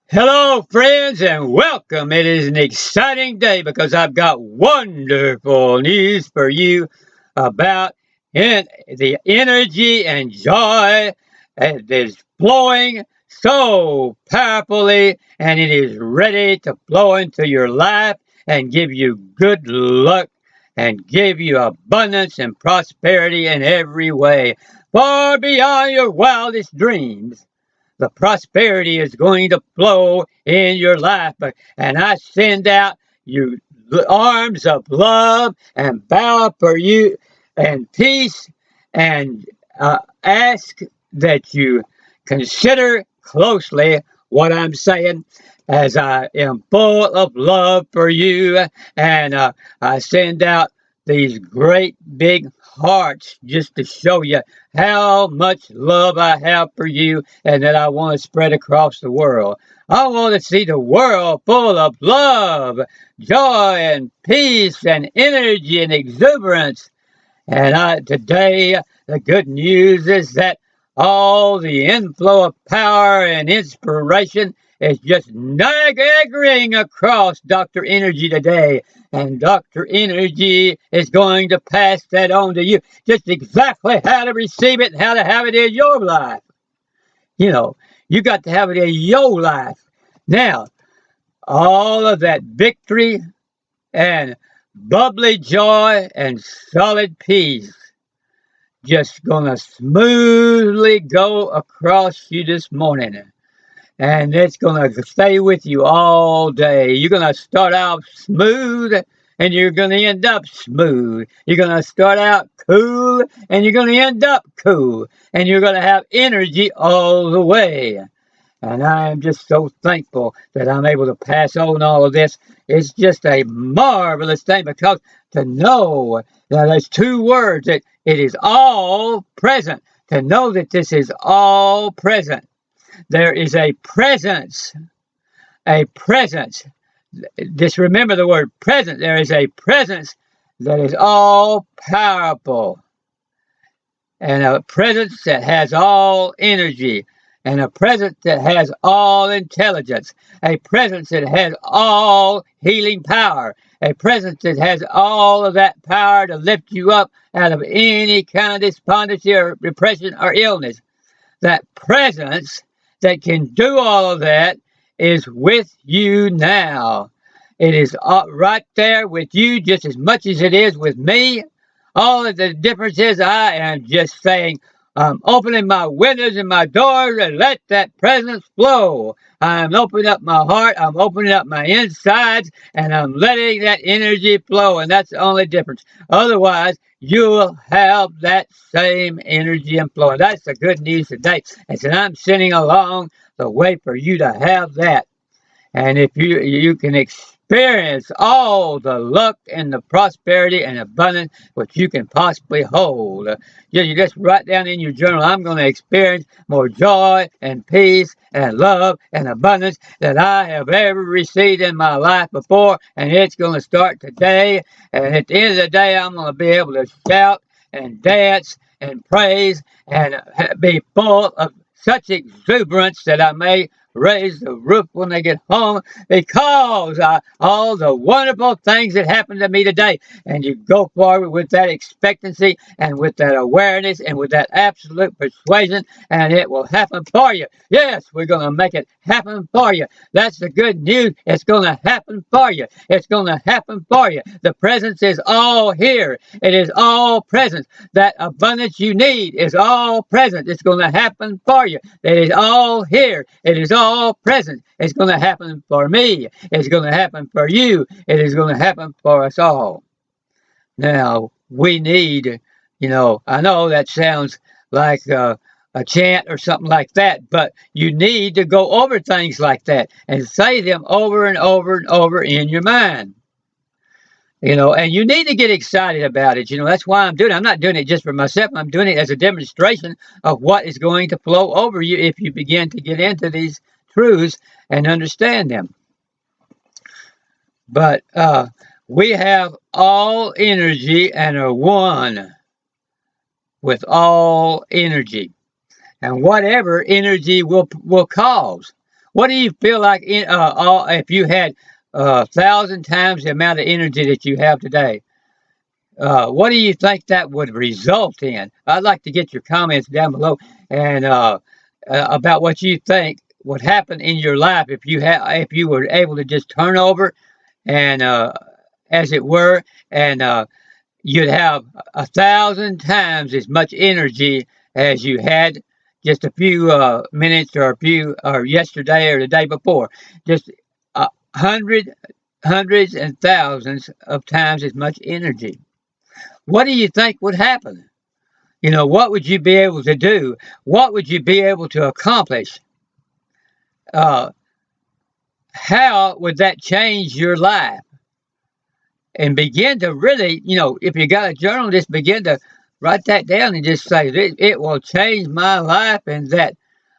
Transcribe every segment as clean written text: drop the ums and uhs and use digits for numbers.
Hello, friends, and welcome. It is an exciting day because I've got wonderful news for you about the energy and joy that is flowing so powerfully, and it is ready to flow into your life and give you good luck and give you abundance and prosperity in every way, far beyond your wildest dreams. The prosperity is going to flow in your life. And I send out you arms of love and bow for you and peace and ask that you consider closely what I'm saying as I am full of love for you. And I send out these great big hearts just to show you how much love I have for you and that I want to spread across the world. I want to see the world full of love, joy, and peace, and energy and exuberance. And today, the good news is that all the inflow of power and inspiration is just nagging across Dr. Energy today. And Dr. Energy is going to pass that on to you just exactly how to receive it and how to have it in your life. You know, you got to have it in your life. Now, all of that victory and bubbly joy and solid peace just gonna smoothly go across you this morning. And it's gonna stay with you all day. You're gonna start out smooth and you're gonna end up smooth. You're gonna start out cool and you're gonna end up cool. And you're gonna have energy all the way. And I am just so thankful that I'm able to pass on all of this. It's just a marvelous thing because to know that there's two words that it is all present. To know that this is all present. There is a presence. A presence. Just remember the word present. There is a presence that is all powerful and a presence that has all energy, and a presence that has all intelligence, a presence that has all healing power, a presence that has all of that power to lift you up out of any kind of despondency or depression or illness. That presence that can do all of that is with you now. It is right there with you just as much as it is with me. All of the difference is I am just saying, I'm opening my windows and my doors and let that presence flow. I'm opening up my heart, I'm opening up my insides, and I'm letting that energy flow. And that's the only difference. Otherwise, you'll have that same energy and flow. And that's the good news today. And so I'm sending along the way for you to have that. And if you can experience all the luck and the prosperity and abundance which you can possibly hold, you just write down in your journal, I'm going to experience more joy and peace and love and abundance that I have ever received in my life before, and it's going to start today. And at the end of the day, I'm going to be able to shout and dance and praise and be full of such exuberance that I may raise the roof when they get home because all the wonderful things that happened to me today. And you go forward with that expectancy and with that awareness and with that absolute persuasion, and it will happen for you. Yes, we're going to make it happen for you. That's the good news. It's going to happen for you. It's going to happen for you. The presence is all here. It is all present. That abundance you need is all present. It's going to happen for you. It is all here. It is all present. It's going to happen for me. It's going to happen for you. It is going to happen for us all. Now, we need, I know that sounds like a chant or something like that, but you need to go over things like that and say them over and over and over in your mind. And you need to get excited about it. That's why I'm doing it. I'm not doing it just for myself. I'm doing it as a demonstration of what is going to flow over you if you begin to get into these truths and understand them. But we have all energy and are one with all energy. And whatever energy will cause. What do you feel like if you had 1,000 times the amount of energy that you have today? What do you think that would result in? I'd like to get your comments down below and about what you think would happen in your life if you were able to just turn over and as it were, and you'd have 1,000 times as much energy as you had just a few minutes or a few or yesterday or the day before. Just a hundreds and thousands of times as much energy. What do you think would happen? What would you be able to do? What would you be able to accomplish? Uh, how would that change your life? And begin to really, if you got a journal, just begin to write that down and just say, it will change my life and that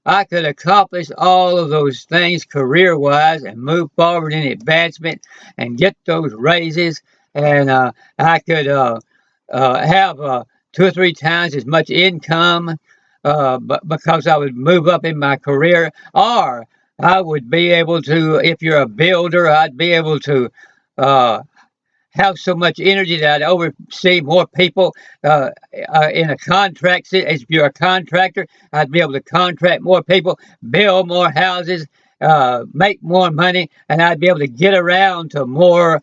I could accomplish all of those things career wise and move forward in advancement and get those raises. And I could have 2 or 3 times as much income but because I would move up in my career. Or I would be able to, if you're a builder, I'd be able to. Have so much energy that I'd oversee more people in a contract. If you're a contractor, I'd be able to contract more people, build more houses, make more money, and I'd be able to get around to more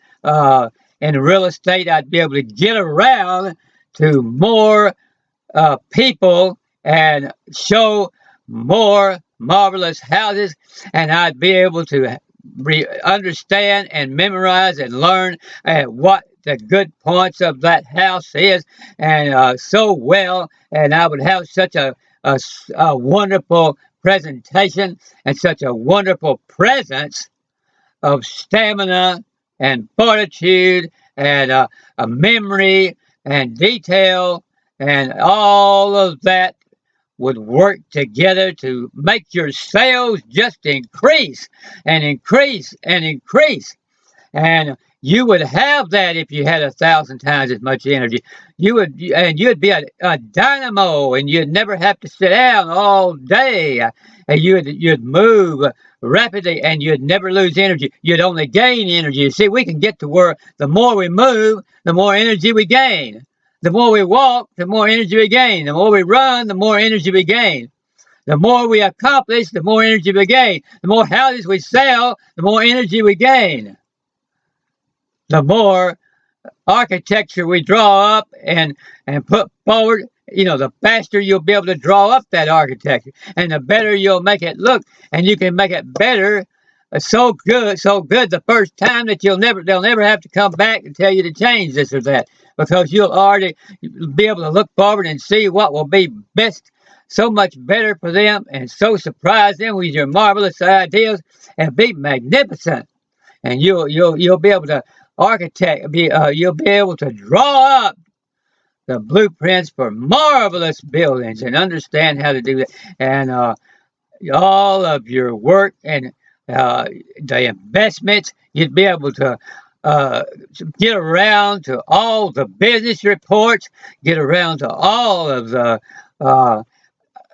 in real estate. I'd be able to get around to more people and show more marvelous houses, and I'd be able to understand and memorize and learn what the good points of that house is, and so well, and I would have such a wonderful presentation and such a wonderful presence of stamina and fortitude and a memory and detail and all of that would work together to make your sales just increase and increase and increase. And you would have that if you had 1,000 times as much energy. You'd be a dynamo, and you'd never have to sit down all day. And you'd move rapidly, and you'd never lose energy. You'd only gain energy. See, we can get to where the more we move, the more energy we gain. The more we walk, the more energy we gain. The more we run, the more energy we gain. The more we accomplish, the more energy we gain. The more houses we sell, the more energy we gain. The more architecture we draw up and put forward, the faster you'll be able to draw up that architecture, and the better you'll make it look, and you can make it better, so good the first time that they'll never have to come back and tell you to change this or that, because you'll already be able to look forward and see what will be best, so much better for them, and so surprise them with your marvelous ideas and be magnificent. And you'll be able to you'll be able to draw up the blueprints for marvelous buildings and understand how to do that. And all of your work and the investments, you'd be able to uh, get around to all the business reports, get around to all uh,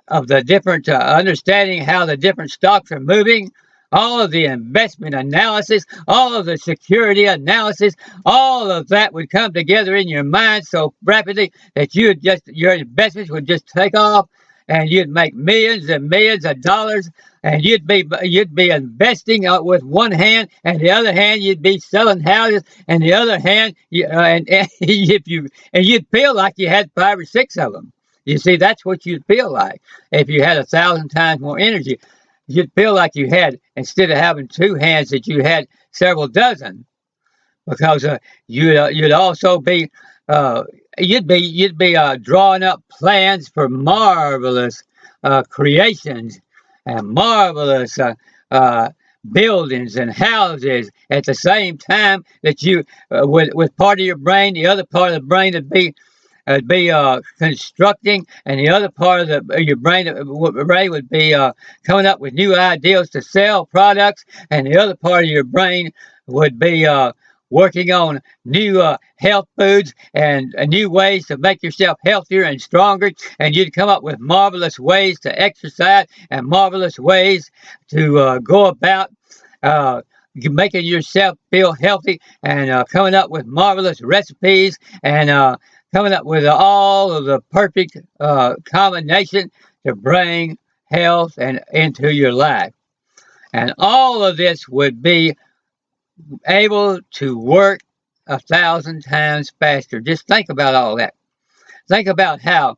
of the different understanding how the different stocks are moving, all of the investment analysis, all of the security analysis, all of that would come together in your mind so rapidly that your investments would just take off, and you'd make millions and millions of dollars, and you'd be investing with one hand, and the other hand you'd be selling houses, and the other hand and if you and you'd feel like you had 5 or 6 of them. You see, that's what you'd feel like if you had 1,000 times more energy. You'd feel like you had, instead of having 2 hands, that you had several dozen, because you'd also be uh, you'd be drawing up plans for marvelous creations and marvelous buildings and houses at the same time that you with part of your brain, the other part of the brain would be constructing, and the other part of your brain, would be coming up with new ideas to sell products, and the other part of your brain would be working on new health foods and new ways to make yourself healthier and stronger. And you'd come up with marvelous ways to exercise and marvelous ways to go about making yourself feel healthy and coming up with marvelous recipes and coming up with all of the perfect combination to bring health and into your life. And all of this would be able to work 1,000 times faster. Just think about all that. Think about how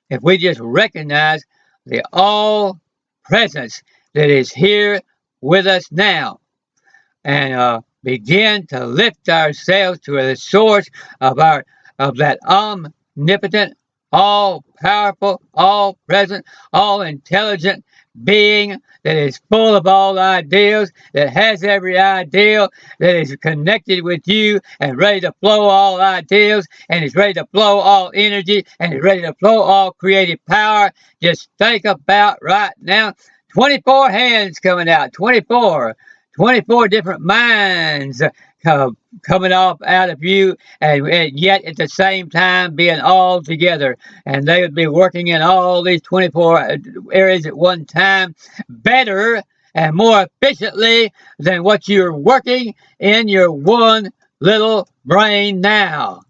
if we just recognize the all presence that is here with us now and begin to lift ourselves to the source of that omnipotent, all powerful, all present, all intelligent being that is full of all ideas, that has every idea, that is connected with you and ready to flow all ideas, and is ready to flow all energy, and is ready to flow all creative power. Just think about right now 24 hands coming out, 24 different minds coming off out of you, and yet at the same time being all together. And they would be working in all these 24 areas at one time better and more efficiently than what you're working in your one little brain now.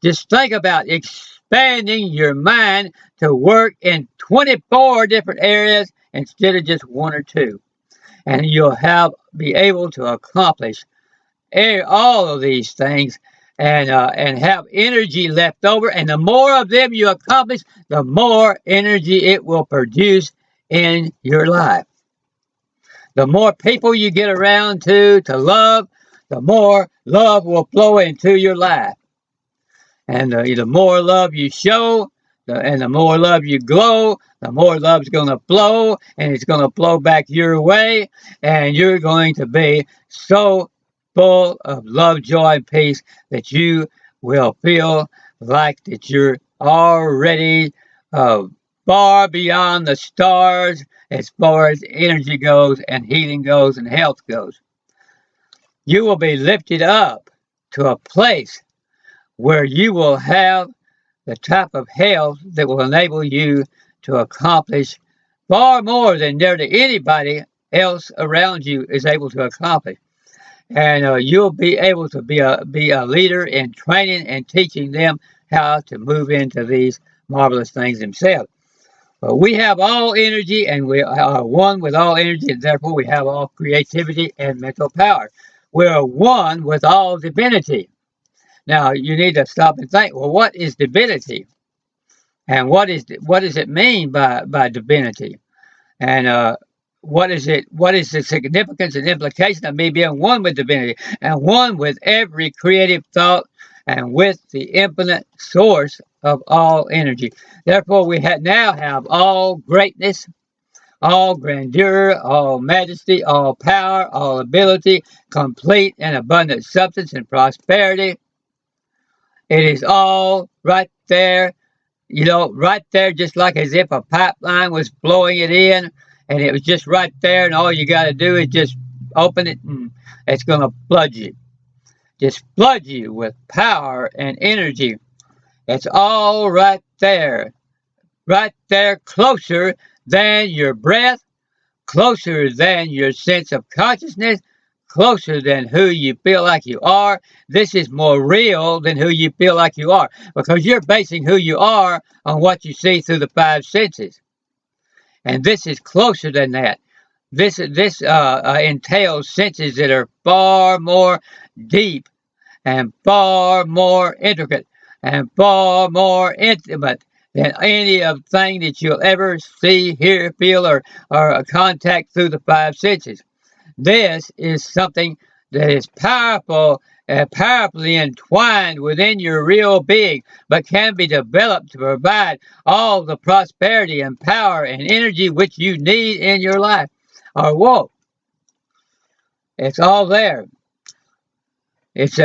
Just think about expanding your mind to work in 24 different areas instead of just one or two, and you'll be able to accomplish all of these things and have energy left over. And the more of them you accomplish, the more energy it will produce in your life. The more people you get around to love, the more love will flow into your life. And the more love you show, and the more love you glow, the more love's going to flow, and it's going to flow back your way, and you're going to be so full of love, joy, and peace that you will feel like that you're already uh, far beyond the stars as far as energy goes and healing goes and health goes. You will be lifted up to a place where you will have the type of health that will enable you to accomplish far more than nearly anybody else around you is able to accomplish. And you'll be able to be a leader in training and teaching them how to move into these marvelous things themselves. But we have all energy, and we are one with all energy, and therefore we have all creativity and mental power. We are one with all divinity. Now you need to stop and think. Well, what is divinity, and what does it mean by divinity, and what is it? What is the significance and implication of me being one with divinity and one with every creative thought and with the infinite source of all energy? Therefore, we now have all greatness, all grandeur, all majesty, all power, all ability, complete and abundant substance and prosperity. It is all right there, right there, just like as if a pipeline was blowing it in, and it was just right there, and all you got to do is just open it, and it's going to flood you. Just flood you with power and energy. It's all right there, closer than your breath, closer than your sense of consciousness, closer than who you feel like you are. This is more real than who you feel like you are, because you're basing who you are on what you see through the five senses. And this is closer than that. This entails senses that are far more deep and far more intricate and far more intimate than any of thing that you'll ever see, hear, feel, or contact through the five senses. This is something that is powerful and powerfully entwined within your real being, but can be developed to provide all the prosperity and power and energy which you need in your life. Or whoa, it's all there. It's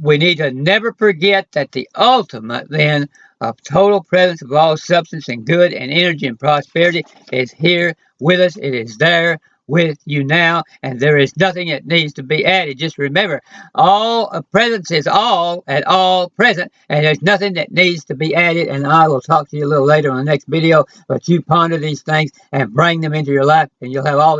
We need to never forget that the ultimate then of total presence of all substance and good and energy and prosperity is here with us. It is there with you now, and there is nothing that needs to be added. Just remember, all presence is all at all present, and there's nothing that needs to be added. And I will talk to you a little later on the next video, but you ponder these things and bring them into your life, and you'll have all